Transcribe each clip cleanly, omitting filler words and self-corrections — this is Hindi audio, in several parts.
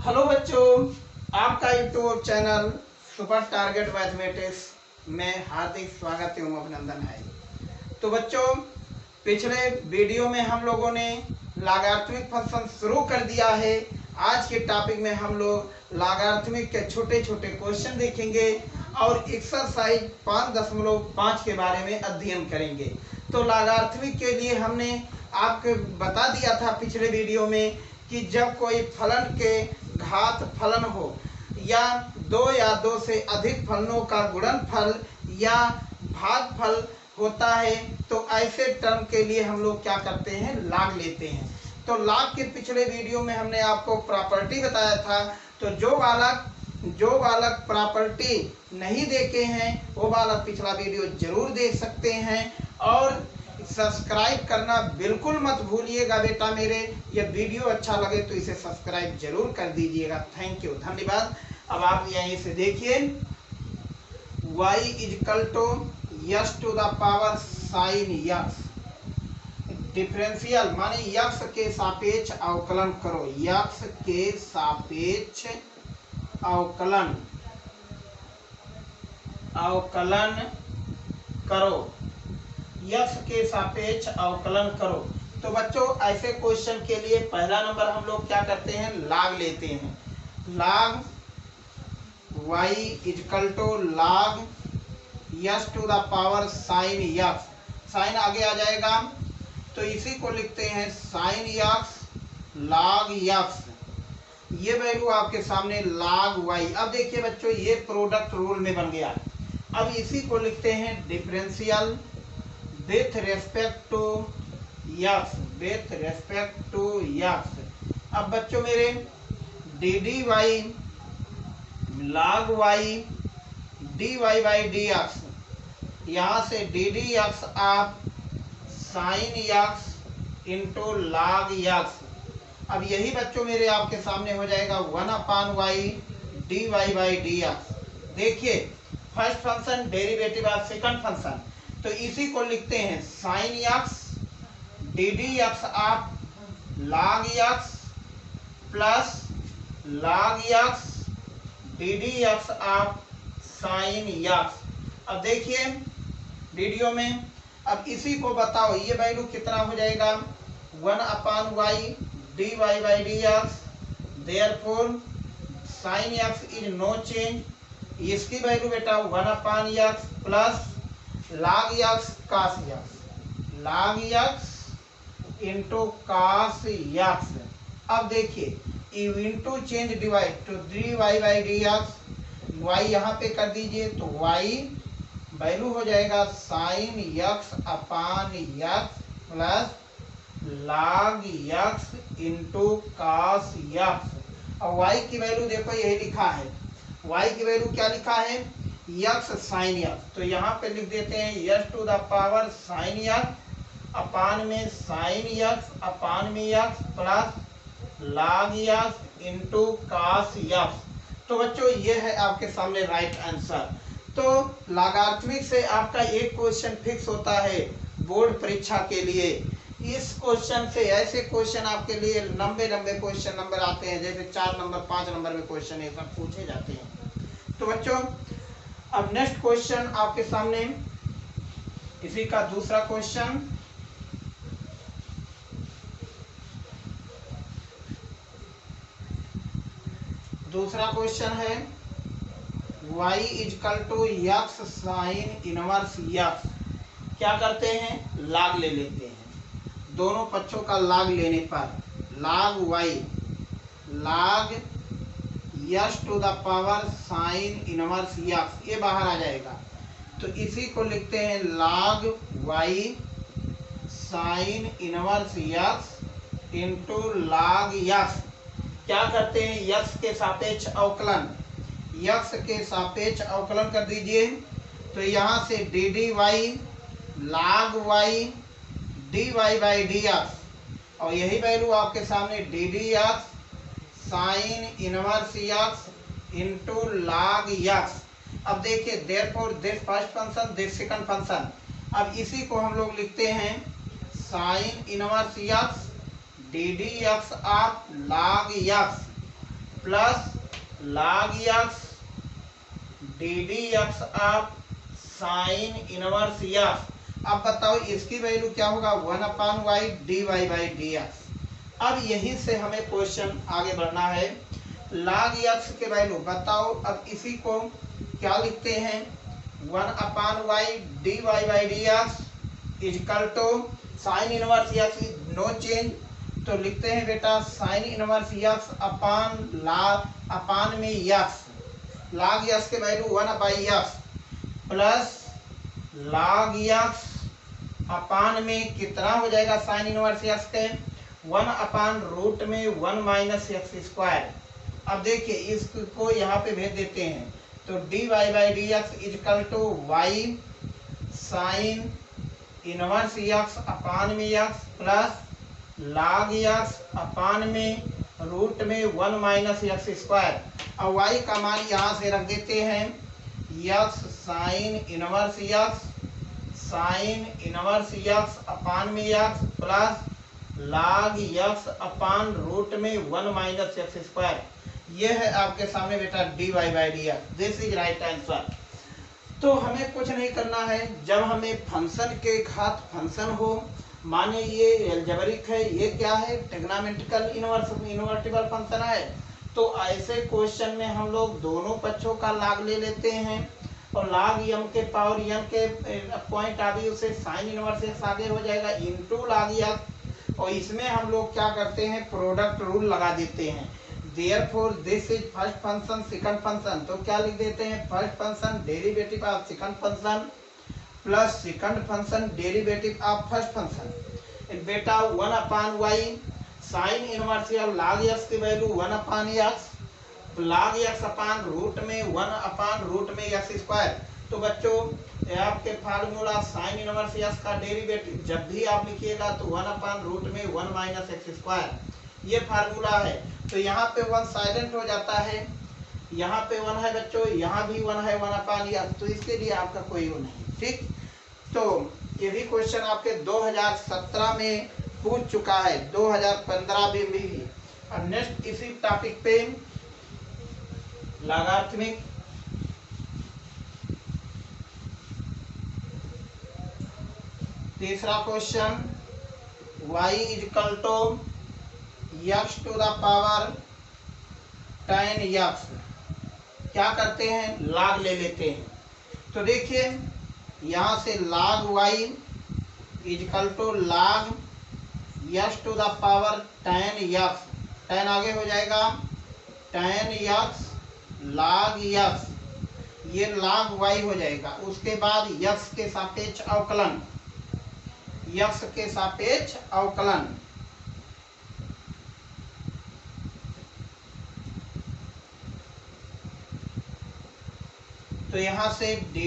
हेलो बच्चों, आपका YouTube channel super target mathematics में हार्दिक स्वागत एवं अभिनंदन है। तो बच्चों, पिछले वीडियो में हम लोगों ने लॉगरिथमिक फंक्शन शुरू कर दिया है। आज के टॉपिक में हम लोग लॉगरिथमिक के छोटे छोटे क्वेश्चन देखेंगे और एक्सरसाइज 5.5 के बारे में अध्ययन करेंगे। तो लॉगरिथमिक के लिए हमने आपको बता दिया था पिछले वीडियो में कि जब कोई फलन के घात फलन हो या दो से अधिक फलनों का गुणनफल या भागफल होता है तो ऐसे टर्म के लिए हम लोग क्या करते हैं, लॉग लेते हैं। तो लॉग के पिछले वीडियो में हमने आपको प्रॉपर्टी बताया था। तो जो बालक प्रॉपर्टी नहीं देखे हैं वो बालक पिछला वीडियो जरूर देख सकते हैं और सब्सक्राइब करना बिल्कुल मत भूलिएगा बेटा मेरे। यह वीडियो अच्छा लगे तो इसे सब्सक्राइब जरूर कर दीजिएगा। थैंक यू, धन्यवाद। अब आप यहीं से देखिए, y equal to X to the power sine X. Differential माने यक्स के सापेक्ष अवकलन करो, यक्स के सापेक्ष अवकलन करो, यक्स के सापेक्ष अवकलन करो। तो बच्चों, ऐसे क्वेश्चन के लिए पहला नंबर हम लोग क्या करते हैं, लॉग लेते हैं। Log y equal to log X to the power sine x. Sine आगे आ जाएगा तो इसी को लिखते हैं साइन यक्स लॉग यक्स। ये वैल्यू आपके सामने लॉग y। अब देखिए बच्चों, ये प्रोडक्ट रूल में बन गया। अब इसी को लिखते हैं differential with respect to x, with respect to x. अब बच्चों मेरे d d y log y d y by d x, यहाँ से डी डी एक्स आप sine x into log x. अब यही बच्चों मेरे आपके सामने हो जाएगा 1/y d y by d x. देखिए, first function derivative of second function, तो इसी को लिखते हैं sine x d d x आप log x plus log x d d x आप साइन यक्स। अब देखिए वीडियो में, अब इसी को बताओ ये वैल्यू कितना हो जाएगा, 1/y d y by d x. Therefore sine x is no change. इसकी वैल्यू बेटा 1/x plus log x cos x, log x into cos x। अब देखिए इंटू चेंज डिवाइड तो d y by d x, y यहाँ पे कर दीजिए तो y वैल्यू हो जाएगा sine x upon x plus log x into cos x। अब y की वैल्यू देखो यही लिखा है, y की वैल्यू क्या लिखा है, यक्स साइन यक्स। तो यहाँ पे लिख देते हैं x to the power sine x upon में साइन यक्स अपान में x plus log x into cos x. तो बच्चों ये है आपके सामने राइट आंसर। तो लॉगरिथमिक से आपका एक क्वेश्चन फिक्स होता है बोर्ड परीक्षा के लिए। इस क्वेश्चन से ऐसे क्वेश्चन आपके लिए लंबे क्वेश्चन नंबर आते हैं, जैसे 4 नंबर 5 नंबर में क्वेश्चन ये सब पूछे जाते हैं। तो बच्चों, अब नेक्स्ट क्वेश्चन आपके सामने इसी का दूसरा क्वेश्चन। दूसरा क्वेश्चन है y equal to x sine inverse x. क्या करते हैं, लॉग ले लेते हैं। दोनों पक्षों का लॉग लेने पर log y log x to the power sine inverse x, ये बाहर आ जाएगा। तो इसी को लिखते हैं log y sine inverse x into log x. क्या करते हैं, यक्स के सापेक्ष अवकलन, यक्स के सापेक्ष अवकलन कर दीजिए। तो यहाँ से d d y log y d y by d x, और यही वैल्यू आपके सामने d d x sine inverse x into log x. अब देखिए therefore this first function this second function. अब इसी को हम लोग लिखते हैं sine inverse x d d x of log x plus log x d d x of sine inverse x. अब बताओ इसकी वैल्यू क्या होगा, 1/y dy/dx। अब यहीं से हमें क्वेश्चन आगे बढ़ना है। log x के वैल्यू बताओ, अब इसी को क्या लिखते हैं, 1/y dy/dx equal to sine inverse x no change, तो लिखते हैं बेटा साइन इनवर्स यक्स अपान में यक्स, log यक्स के value 1/x plus log x upon में कितना हो जाएगा साइन इनवर्स यक्स के 1/रूट में 1 - x²। अब देखिए इसको यहाँ पे भेज देते हैं, तो dy/dx equal to y sine inverse x upon में x plus log x upon में रूट में 1 - x²। अब y का मान यहाँ से रख देते हैं, x sine inverse x upon में x plus log x upon root में 1 - x²। ये है आपके सामने बेटा dy/dx। This is right answer. तो हमें कुछ नहीं करना है, जब हमें फंक्शन के घात फंक्शन हो, माने ये एल्जेब्रिक है, ये क्या है ट्रिग्नोमेट्रिकल इन्वर्टिबल फंक्शन है, तो ऐसे क्वेश्चन में हम लोग दोनों पक्षों का log ले लेते हैं और log m के पावर n के पॉइंट आदि उसे साइन इनवर्स x आगे हो जाएगा इनटू log x, और इसमें हम लोग क्या करते हैं प्रोडक्ट रूल लगा देते हैं। Therefore this is first function second function, तो क्या लिख देते हैं first function derivative of second function plus second function derivative of first function. बेटा 1/y sine inverse log x की वैल्यू 1/x log x upon root में 1/रूट में x²। तो बच्चों आपके फार्मूला साइन इनवर्स x का डेरिवेटिव जब भी आप लिखिएगा तो 1/रूट में 1 - x², ये फार्मूला है। तो यहाँ पे 1 साइलेंट हो जाता है, यहाँ पे 1 है बच्चों, यहाँ भी 1 है 1/x, तो इसके लिए आपका कोई वो नहीं। ठीक, तो ये भी क्वेश्चन आपके 2017 में पूछ चुका है, 2015 में भी। अब नेक्स्ट इसी टॉपिक पे लॉगरिथमिक तीसरा question, y equal to x to the power 10x। क्या करते हैं log ले लेते हैं, तो देखिए यहाँ से log y equal to log x to the power 10x, 10 आगे हो जाएगा 10x log x, ये log y हो जाएगा। उसके बाद x के सापेक्ष अवकलन, x के सापेक्ष अवकलन, तो यहाँ से dy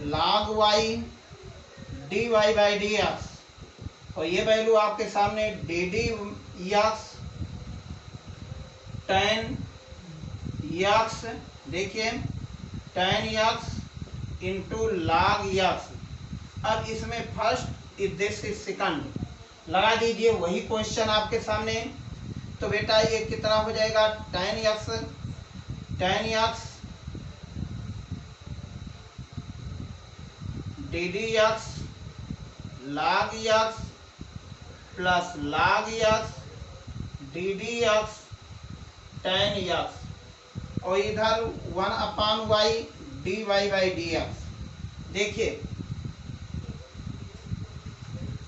log y dy/dx, और ये वैल्यू आपके सामने ddx tan x, देखिए tan x into log x। अब इसमें फर्स्ट दिस सेकंड लगा दीजिए, वही क्वेश्चन आपके सामने। तो बेटा ये कितना हो जाएगा tan x ddx log x plus log x ddx tan x, और इधर 1/y dy/dx। देखिए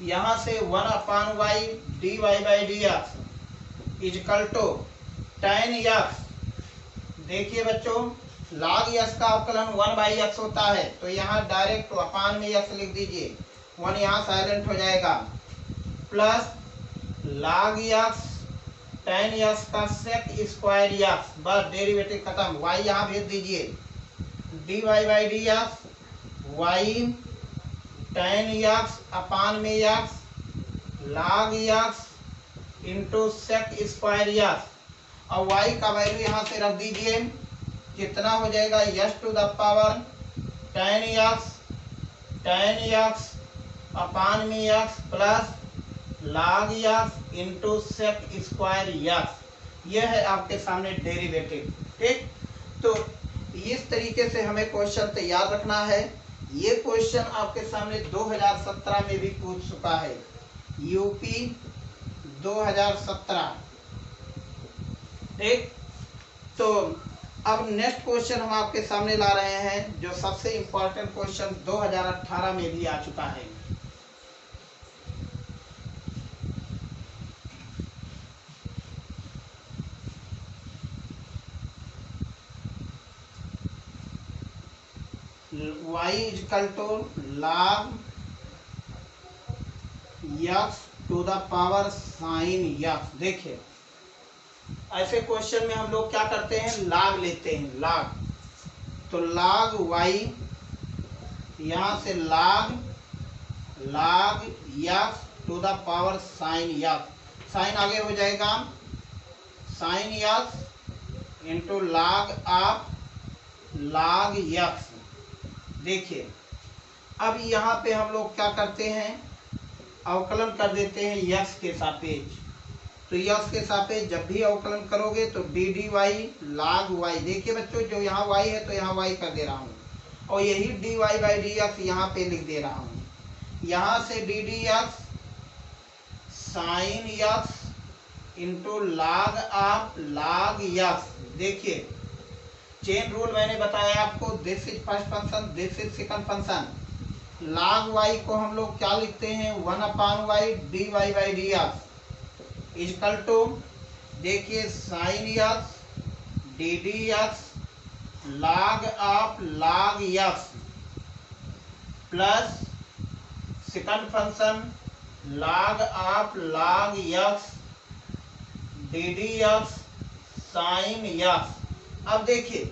यहाँ से 1/y dy/dx equal to tan x। देखिए बच्चों log x का अवकलन 1/x होता है, तो यहाँ डायरेक्ट अपान में x लिख दीजिए, 1 यहाँ साइलेंट हो जाएगा, plus log x tan x का sec² x, बस डेरिवेटिव खत्म, y यहाँ भेज दीजिए dy/dx y tan x upon में x log x into sec² x, और y का वैल्यू यहाँ से रख दीजिए, कितना हो जाएगा x to the power tan x upon में x plus log x into sec² x, यह है आपके सामने डेरिवेटिव। ठीक, तो इस तरीके से हमें क्वेश्चन तैयार रखना है। ये क्वेश्चन आपके सामने 2017 में भी पूछ चुका है, यूपी 2017। ठीक, तो अब नेक्स्ट क्वेश्चन हम आपके सामने ला रहे हैं, जो सबसे इंपॉर्टेंट क्वेश्चन 2018 में भी आ चुका है। y equal to log x to the power sine x। देखिए, ऐसे क्वेश्चन में हम लोग क्या करते हैं, log लेते हैं, log। तो log y, यहां से log x to the power sine x। Sine आगे हो जाएगा sine x into log of log x। देखिए, अब यहाँ पे हम लोग क्या करते हैं, अवकलन कर देते हैं यक्स के सापेक्ष। तो यक्स के सापेक्ष जब भी अवकलन करोगे तो d d y log y। देखिए बच्चों, जो यहाँ y है तो यहाँ y कर दे रहा हूँ, और यही d y by d x यहाँ पे लिख दे रहा हूँ। यहाँ से d d x sine x into log of log x। देखिए, चेन रूल मैंने बताया आपको, this is first function, this is second function. log y को हम लोग क्या लिखते हैं, 1/y dy by d x equal to, देखिए sine x d d x log of log x plus second function log of log x d d x sine x। अब देखिए,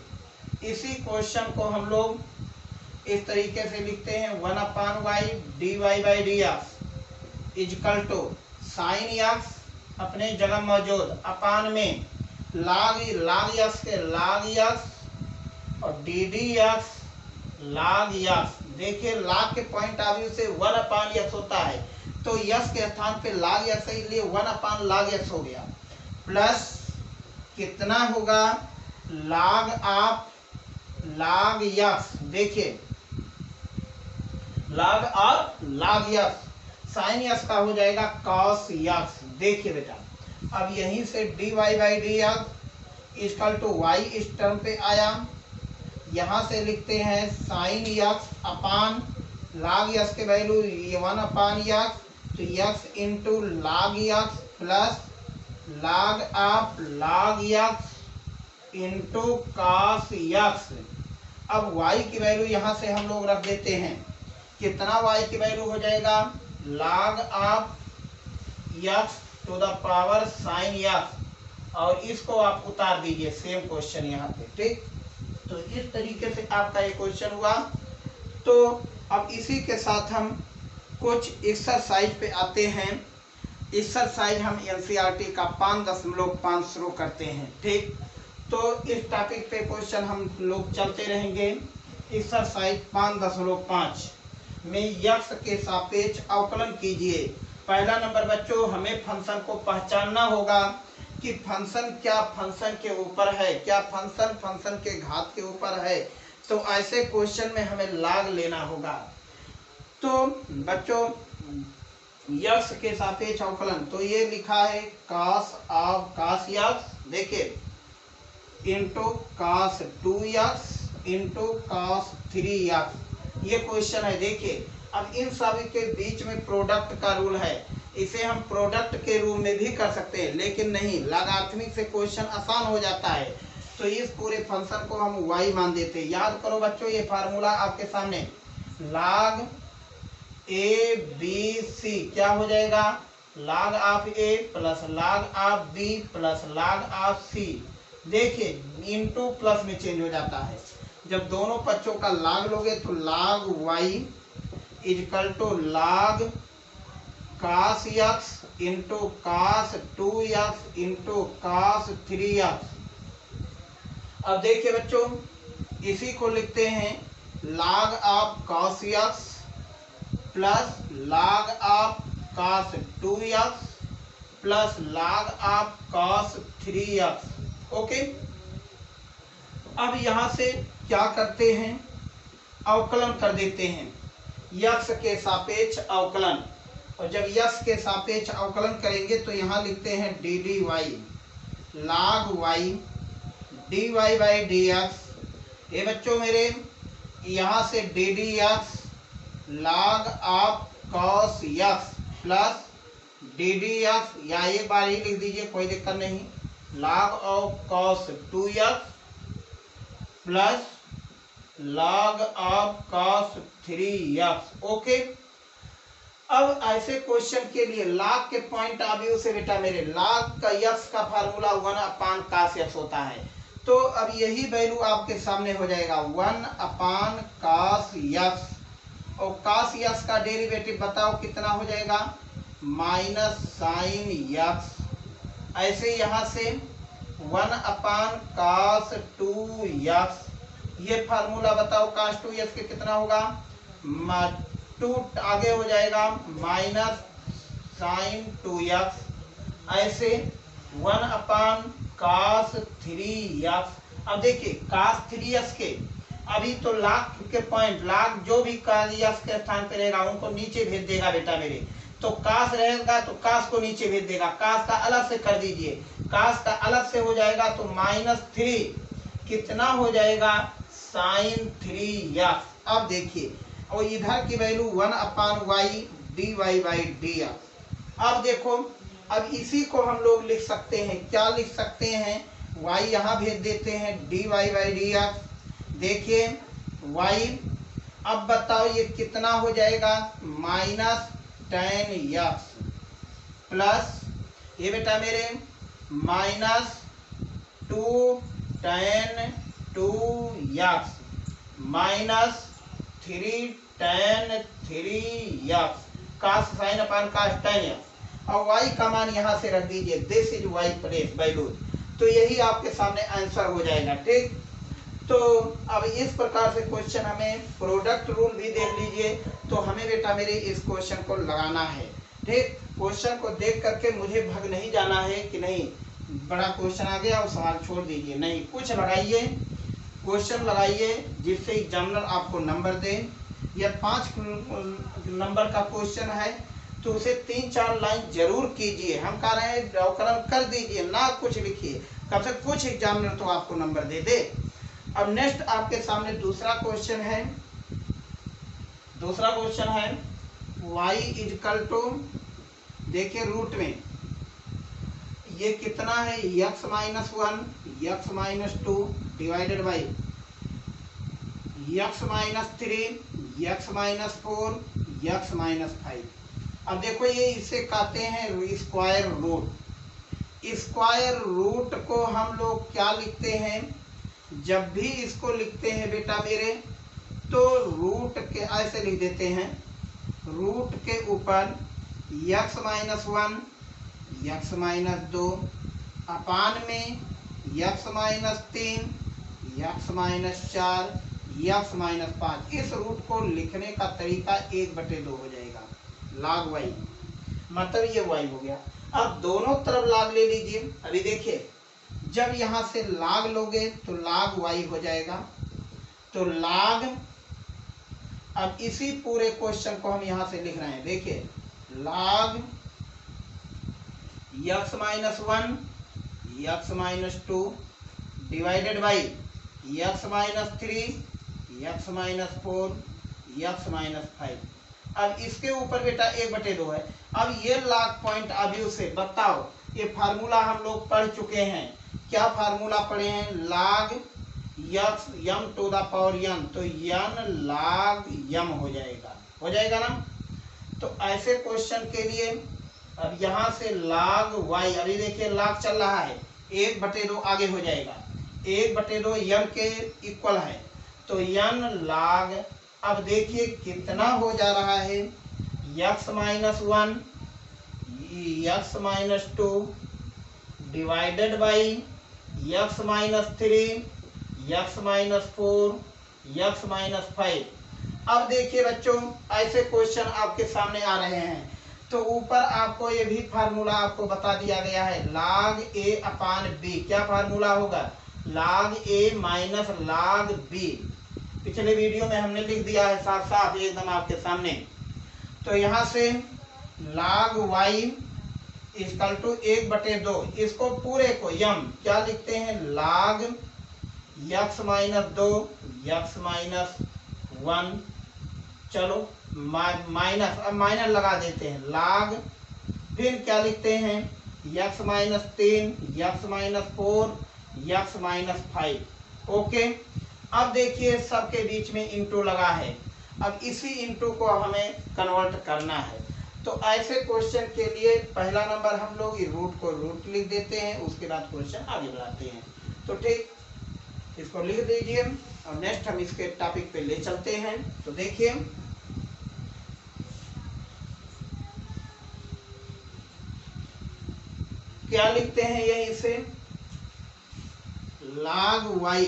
इसी क्वेश्चन को हम लोग इस तरीके से लिखते हैं, 1/y dy by d x equal to sine x अपने जगह मौजूद, अपान में log x के log x और D d x log x। देखिए, log के पॉइंट ऑफ व्यू से 1/x होता है, तो x के स्थान पे log x है, इसलिए 1/log x हो गया। प्लस कितना होगा, log ऑफ log x। देखिए, log of log x sine x का हो जाएगा cos x। देखिए बेटा, अब यहीं से dy by d x equal to y इस टर्म पे आया, यहाँ से लिखते हैं sine x upon log x के वैल्यू ये 1/x, तो x into log x plus log of log x into cos x। अब y की वैल्यू यहाँ से हम लोग रख देते हैं, कितना y की वैल्यू हो जाएगा, log of x to the power sine x, और इसको आप उतार दीजिए सेम क्वेश्चन यहाँ पे। ठीक, तो इस तरीके से आपका ये क्वेश्चन हुआ। तो अब इसी के साथ हम कुछ एक्सरसाइज पे आते हैं। एक्सरसाइज हम एनसीईआरटी का 5.5 शुरू करते हैं। ठीक, तो इस टॉपिक पे क्वेश्चन हम लोग चलते रहेंगे। एक्सरसाइज 5.5 में यक्स के सापेक्ष अवकलन कीजिए। पहला नंबर बच्चों, हमें फंक्शन को पहचानना होगा कि फंक्शन क्या फंक्शन के ऊपर है, क्या फंक्शन फंक्शन के घात के ऊपर है। तो ऐसे क्वेश्चन में हमें log लेना होगा। तो बच्चों, यक्स के सापेक्ष अवकलन, तो ये लिखा है cos ऑफ cos x, देखिए into cos 2x into cos 3x, ये क्वेश्चन है। देखिए, अब इन सभी के बीच में प्रोडक्ट का रूल है, इसे हम प्रोडक्ट के रूप में भी कर सकते हैं, लेकिन नहीं, लॉगरिथमिक से क्वेश्चन आसान हो जाता है। तो इस पूरे फंक्शन को हम y मान देते हैं। याद करो बच्चों, ये फार्मूला आपके सामने, log a b c क्या हो जाएगा, log of a plus log of b plus log of c। देखिए, इनटू प्लस में चेंज हो जाता है। जब दोनों पक्षों का log लोगे तो log y equal to log cos x into cos 2x into cos 3x। अब देखिए बच्चों, इसी को लिखते हैं log of cos x plus log of cos 2x plus log of cos 3x। Okay, अब यहां से क्या करते हैं, अवकलन कर देते हैं, यक्स के सापेक्ष अवकलन। और जब यक्स के सापेक्ष अवकलन करेंगे तो यहाँ लिखते हैं d d y log y dy by d x. ये बच्चों मेरे यहाँ से d d x log of cos x plus d d x, या एक बार ही लिख दीजिए कोई दिक्कत नहीं, log of cos 2x plus log of cos 3x। Okay, अब ऐसे क्वेश्चन के लिए log के पॉइंट ऑफ व्यू से बेटा मेरे log का x का फार्मूला 1/cos x होता है। तो अब यही वैल्यू आपके सामने हो जाएगा 1/cos x, और cos x का डेरिवेटिव बताओ कितना हो जाएगा, -sin x। ऐसे यहाँ से 1/cos 2x, ये फार्मूला बताओ cos 2x के कितना होगा, 2 आगे हो जाएगा -sin 2x। ऐसे 1/cos 3x। अब देखिए cos 3x के अभी तो log के पॉइंट, log जो भी cos x के स्थान पे रहेगा उनको नीचे भेज देगा बेटा मेरे। तो cos रहेगा तो cos को नीचे भेज देगा, cos का अलग से कर दीजिए, cos का अलग से हो जाएगा तो -3 कितना हो जाएगा, sin 3x। अब देखिए, और इधर की value 1/y dy by d x. अब देखो, अब इसी को हम लोग लिख सकते हैं, क्या लिख सकते हैं, y यहाँ भेज देते हैं dy बाई डी एक्स। देखिए y, अब बताओ ये कितना हो जाएगा, -10x प्लस ये बेटा मेरे -2 tan 2x -3 tan 3x cos sin अपान cos tan x। और y का मान यहाँ से रख दीजिए, this is y place value. तो यही आपके सामने आंसर हो जाएगा। ठीक, तो अब इस प्रकार से क्वेश्चन हमें प्रोडक्ट रूल भी देख लीजिए। तो हमें बेटा मेरे इस क्वेश्चन को लगाना है। ठीक, क्वेश्चन को देख करके मुझे भग नहीं जाना है कि नहीं बड़ा क्वेश्चन आ गया और सवाल छोड़ दीजिए, नहीं, कुछ लगाइए, क्वेश्चन लगाइए जिससे एग्जामिनर आपको नंबर दे। या 5 नंबर का क्वेश्चन है तो उसे 3-4 लाइन जरूर कीजिए। हम कह रहे हैं अवकलन कर दीजिए, ना कुछ लिखिए, कम से कुछ एग्जामिनर तो आपको नंबर दे दे। अब नेक्स्ट आपके सामने दूसरा क्वेश्चन है, दूसरा क्वेश्चन है y इजकल टू, देखिए रूट में ये कितना है, x - 1 x - 2 divided by x - 3 x - 4 x - 5। अब देखो ये इसे कहते हैं स्क्वायर रूट। स्क्वायर रूट को हम लोग क्या लिखते हैं, जब भी इसको लिखते हैं बेटा मेरे तो रूट के ऐसे लिख देते हैं, रूट के ऊपर x - 1 x - 2 अपान में x - 3 x - 4 x - 5। इस रूट को लिखने का तरीका 1/2 हो जाएगा, log y, मतलब ये y हो गया। अब दोनों तरफ log ले लीजिए। अभी देखिए, जब यहाँ से log लोगे तो log y हो जाएगा। तो log, अब इसी पूरे क्वेश्चन को हम यहाँ से लिख रहे हैं, देखिए log x - 1 x - 2 divided by x - 3 x - 4 x - 5। अब इसके ऊपर बेटा 1/2 है। अब ये log पॉइंट ऑफ व्यू से बताओ, ये फार्मूला हम लोग पढ़ चुके हैं, क्या फार्मूला पढ़े हैं, log x m to the power n, तो n log m हो जाएगा ना। तो ऐसे क्वेश्चन के लिए अब यहाँ से log y, अभी देखिए log चल रहा है, 1/2 आगे हो जाएगा, 1/2 m के इक्वल है, तो n log, अब देखिए कितना हो जा रहा है, x - 1 x - 2 divided by x - 3 x - 4 x - 5। अब देखिए बच्चों, ऐसे क्वेश्चन आपके सामने आ रहे हैं, तो ऊपर आपको ये भी फार्मूला आपको बता दिया गया है, log a अपान b। क्या फार्मूला होगा? log a minus log b। पिछले वीडियो में हमने लिख दिया है साफ साफ एकदम आपके सामने। तो यहाँ से log y इक्वल टू 1/2, इसको पूरे को यम क्या लिखते हैं? log x minus 2 x minus 1, चलो माइनस, अब माइनस लगा देते हैं, log फिर क्या लिखते हैं? x minus 3 x minus 4 x minus 5। Okay, अब देखिए सबके बीच में इंटू लगा है, अब इसी इंटू को हमें कन्वर्ट करना है। तो ऐसे क्वेश्चन के लिए पहला नंबर हम लोग रूट को रूट लिख देते हैं, उसके बाद क्वेश्चन आगे बढ़ाते हैं। तो ठीक, इसको लिख दीजिए और नेक्स्ट हम इसके टॉपिक पे ले चलते हैं। तो देखिए क्या लिखते हैं यहीं से, log y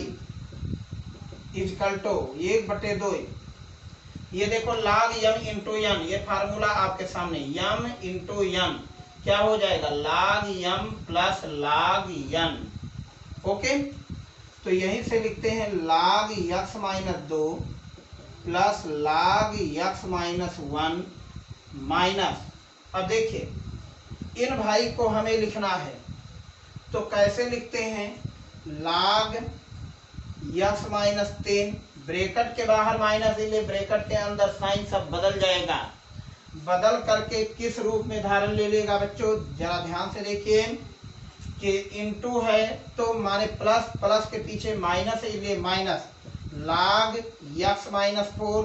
इक्वल टू 1/2। ये देखो log m इंटू n, ये फार्मूला आपके सामने, m इंटू n क्या हो जाएगा? log m plus log n। Okay, तो यहीं से लिखते हैं log x माइनस 2 प्लस log x माइनस 1 माइनस, अब देखिए इन भाई को हमें लिखना है, तो कैसे लिखते हैं? log x माइनस 3, ब्रैकेट के बाहर माइनस, इसलिए ब्रैकेट के अंदर साइन सब बदल जाएगा, बदल करके किस रूप में धारण ले लेगा बच्चों? जरा ध्यान से देखिए कि इंटू है तो माने प्लस, प्लस के पीछे माइनस है, इसलिए minus log x minus 4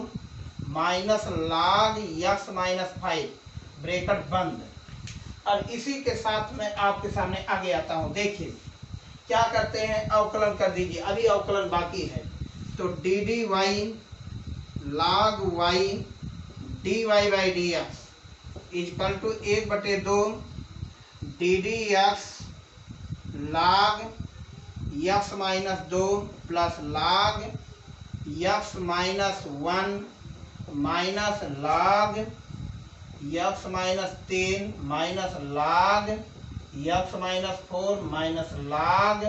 minus log x minus 5, bracket बंद। और इसी के साथ मैं आपके सामने आगे आता हूं। देखिए क्या करते हैं, अवकलन कर दीजिए, अभी अवकलन बाकी है। तो d d y log y dy by d x equal to 1/2 d d x log x minus 2 प्लस log x minus 1 minus log x minus 3 minus log x minus 4 minus log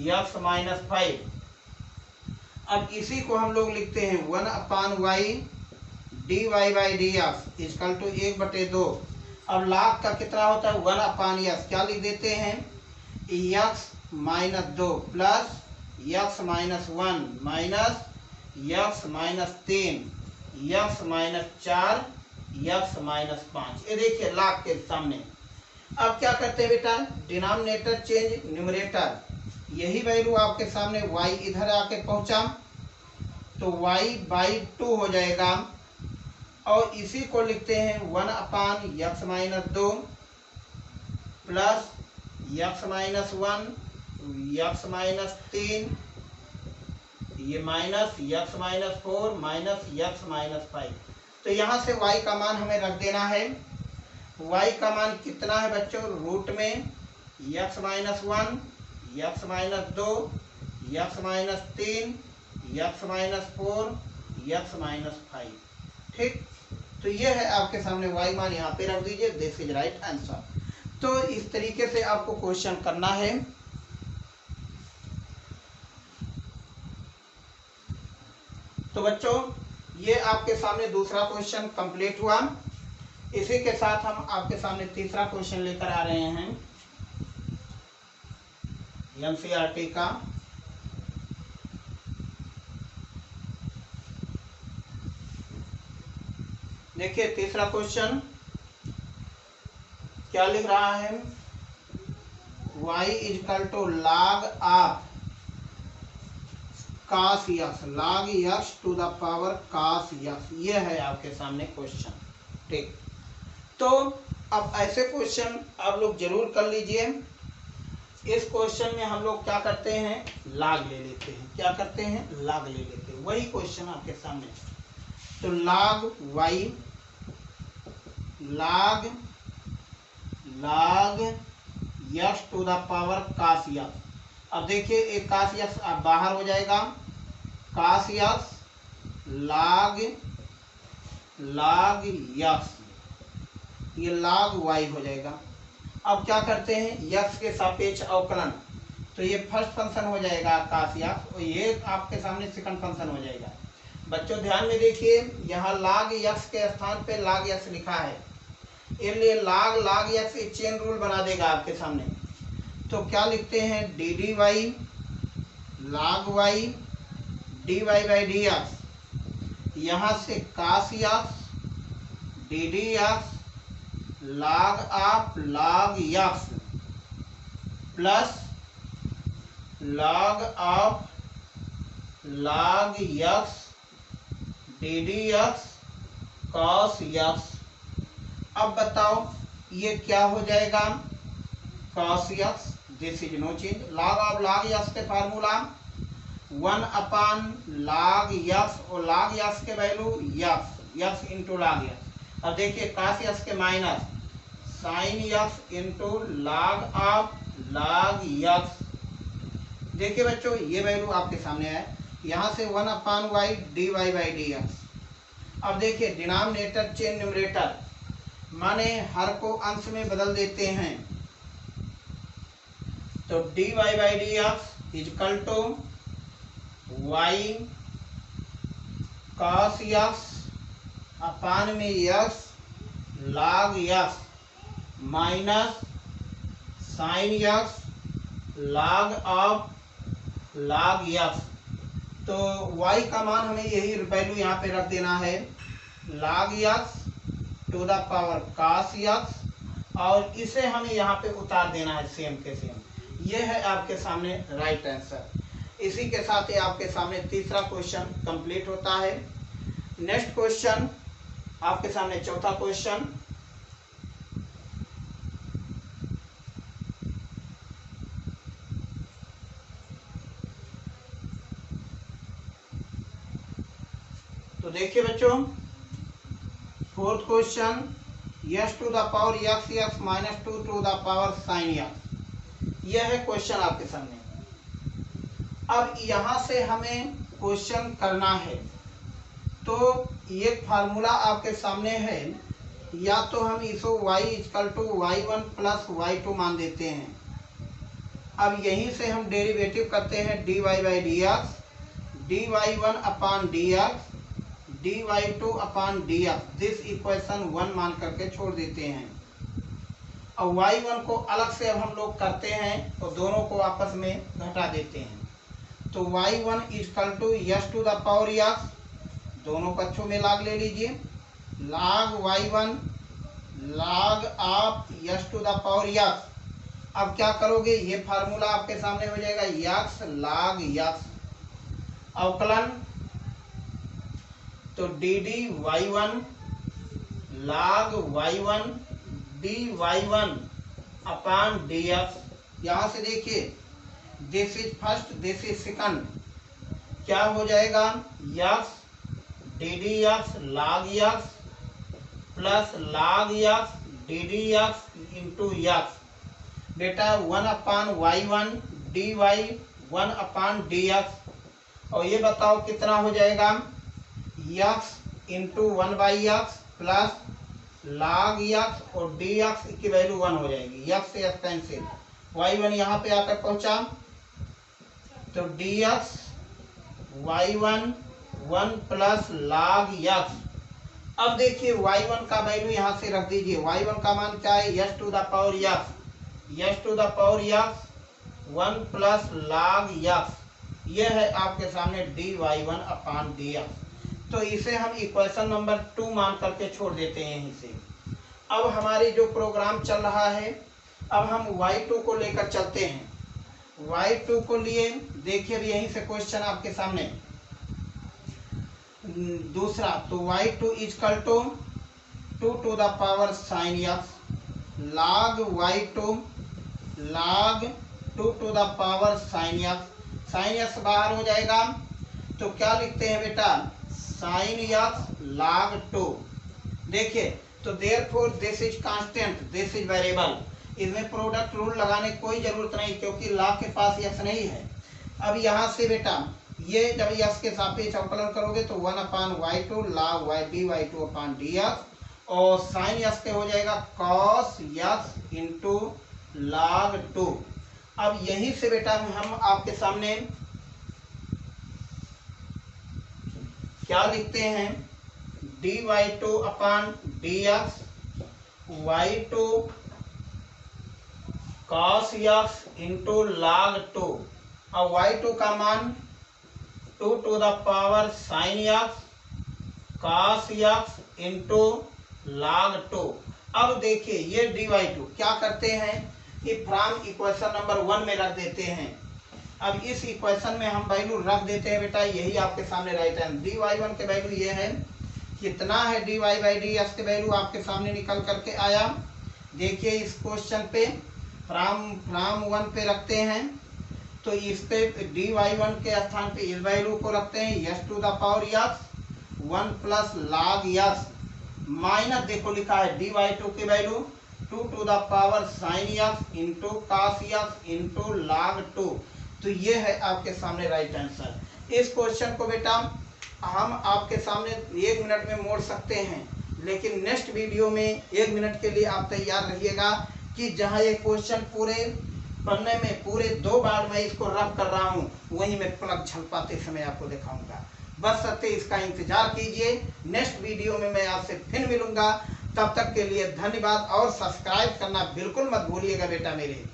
x minus 5। अब इसी को हम लोग लिखते हैं 1/y dy by d x equal to 1/2। अब log का कितना होता है? 1/x, क्या लिख देते हैं? x minus 2 plus x minus 1 minus x minus 3 x minus 4 x minus 5। ये देखिए log के सामने। अब क्या करते हैं बेटा? डिनोमिनेटर चेंज न्यूमरेटर, यही वैल्यू आपके सामने y इधर आके पहुंचा तो y बाई 2 हो जाएगा, और इसी को लिखते हैं 1/x minus 2 plus x minus 1 x minus 3 ये minus x minus 4 minus x minus 5। तो यहाँ से y का मान हमें रख देना है। y का मान कितना है बच्चों? रूट में x minus 1 x minus 2 x minus 3 x minus 4 x minus 5। ठीक, तो ये है आपके सामने y मान, यहाँ पे रख दीजिए, दिस इज राइट आंसर। तो इस तरीके से आपको क्वेश्चन करना है। तो बच्चों ये आपके सामने दूसरा क्वेश्चन कंप्लीट हुआ। इसी के साथ हम आपके सामने तीसरा क्वेश्चन लेकर आ रहे हैं एनसीईआरटी का। देखिए तीसरा क्वेश्चन क्या लिख रहा है? y equal to log of cos x, log x to the power cos x, ये है आपके सामने क्वेश्चन। ठीक, तो अब ऐसे क्वेश्चन आप लोग जरूर कर लीजिए। इस क्वेश्चन में हम लोग क्या करते हैं? log ले लेते हैं। क्या करते हैं? log ले लेते हैं। वही क्वेश्चन आपके सामने। तो log y log x to the power cos x। अब देखिए एक cos x अब बाहर हो जाएगा, cos x log x ये log y हो जाएगा। अब क्या करते हैं, यक्स के सापेक्ष अवकलन, तो ये फर्स्ट फंक्शन हो जाएगा cos यक्स और ये आपके सामने सेकंड फंक्शन हो जाएगा। बच्चों ध्यान में देखिए, यहाँ log यक्स के स्थान पे log यक्स लिखा है, इसलिए log यक्स एक चेन रूल बना देगा आपके सामने। तो क्या लिखते हैं, d d y log y dy by d x, यहाँ से cos x d d x log of log x plus log of log x d d x cos x. अब बताओ ये क्या हो जाएगा, cos x, this is no change, log of log x के फार्मूला 1 अपान log यक्स और log यक्स के value x into log x. अब देखिए cos यक्स के minus sin x into log of log x. देखिए बच्चों ये वैल्यू आपके सामने है, यहाँ से 1 upon y d y by d x. अब देखिए डिनोमिनेटर चेंज न्यूमरेटर, माने हर को अंश में बदल देते हैं, तो d y by d x equal to y cos x upon में x log x minus sin x log of log x. तो y का मान हमें यही वैल्यू यहाँ पे रख देना है, log x to the power cos x, और इसे हमें यहाँ पे उतार देना है सेम के सेम। ये है आपके सामने राइट आंसर। इसी के साथ ही आपके सामने तीसरा क्वेश्चन कंप्लीट होता है। नेक्स्ट क्वेश्चन आपके सामने चौथा क्वेश्चन, तो देखिए बच्चों fourth question, yes to the power x x minus two to the power sine x, यह है क्वेश्चन आपके सामने। अब यहाँ से हमें क्वेश्चन करना है, तो ये फार्मूला आपके सामने है, या तो हम इसको y equal to y1 plus y2 मान देते हैं। अब यहीं से हम डेरिवेटिव करते हैं dy by d x, dy1 upon D x dy2 upon D x, this equation 1 मान करके छोड़ देते हैं। अब y1 को अलग से अब हम लोग करते हैं और दोनों को आपस में घटा देते हैं, तो y1 equal to yes to the power x, दोनों पक्षों में log ले लीजिए, log y1 log of yes to the power x. अब क्या करोगे, ये फार्मूला आपके सामने हो जाएगा यक्स log यक्स, अवकलन, तो d D y1 log y1 D y1 अपान डी एक्स। यहाँ से देखिए this is first this is second, क्या हो जाएगा, x d d x log x plus log x d d x into x. बेटा 1 अपान y1 डी वाई 1 अपान डी एक्स, और ये बताओ कितना हो जाएगा, x into 1 by x plus log x और डी एक्स की वैल्यू 1 हो जाएगी, यक्स से यक्स कैंसिल, y1 यहाँ पे आकर पहुंचा, तो D x y1 1 plus log x. अब देखिए y1 का वैल्यू यहाँ से रख दीजिए, y1 का मान क्या है, yes to the power x, yes to the power x 1 plus log x, यह है आपके सामने dy1 अपान डी एक्स। तो इसे हम इक्वेशन नंबर 2 मान करके छोड़ देते हैं यहीं से। अब हमारी जो प्रोग्राम चल रहा है, अब हम y2 को लेकर चलते हैं, y2 को लिए देखिए अब यहीं से क्वेश्चन आपके सामने दूसरा, तो y2 equal to 2 to the power sine x log y2 log 2 to the power sine x, sine x बाहर हो जाएगा, तो क्या लिखते हैं बेटा, साइन यक्स log 2। देखिए तो therefore this is constant this is variable, इसमें प्रोडक्ट रूल लगाने की कोई जरूरत नहीं क्योंकि log के पास यक्स नहीं है। अब यहाँ से बेटा ये जब यक्स के सापेक्ष अवकलन करोगे तो 1 अपान y2 log y dy2 अपान डी एक्स, और साइन यस के हो जाएगा कॉस यस इंटू log 2। अब यहीं से बेटा हम आपके सामने क्या लिखते हैं, dy2 upon dx y2 cos x into log 2। अब y2 का मान 2 to the power sin x cos x into log 2। अब देखिए ये dy2 क्या करते हैं कि फ्रॉम इक्वेशन नंबर 1 में रख देते हैं। अब इस इक्वेशन में हम वैल्यू रख देते हैं बेटा, यही आपके सामने राइट है। dy1 के वैल्यू ये है, कितना है dy बाई dx के वैल्यू आपके सामने निकल करके आया। देखिए इस क्वेश्चन पे फ्रॉम 1 पे रखते हैं, तो इस पे dy1 के स्थान पे इस वैल्यू को रखते हैं s to the power x 1 plus log x minus देखो लिखा है dy2 की value 2 to the power sin x into cos x into log 2। तो ये है आपके सामने राइट आंसर। इस क्वेश्चन को बेटा हम आपके सामने 1 मिनट में मोड़ सकते हैं, लेकिन नेक्स्ट वीडियो में 1 मिनट के लिए आप तैयार रहिएगा कि जहां ये क्वेश्चन पूरे पढ़ने में पूरे 2 बार मैं इसको रब कर रहा हूं, वहीं मैं पलक झलकाते समय आपको दिखाऊंगा। बस सकते इसका इंतजार कीजिए। नेक्स्ट वीडियो में मैं आपसे फिर मिलूंगा। तब तक के लिए धन्यवाद और सब्सक्राइब करना बिल्कुल मत भूलिएगा बेटा मेरे।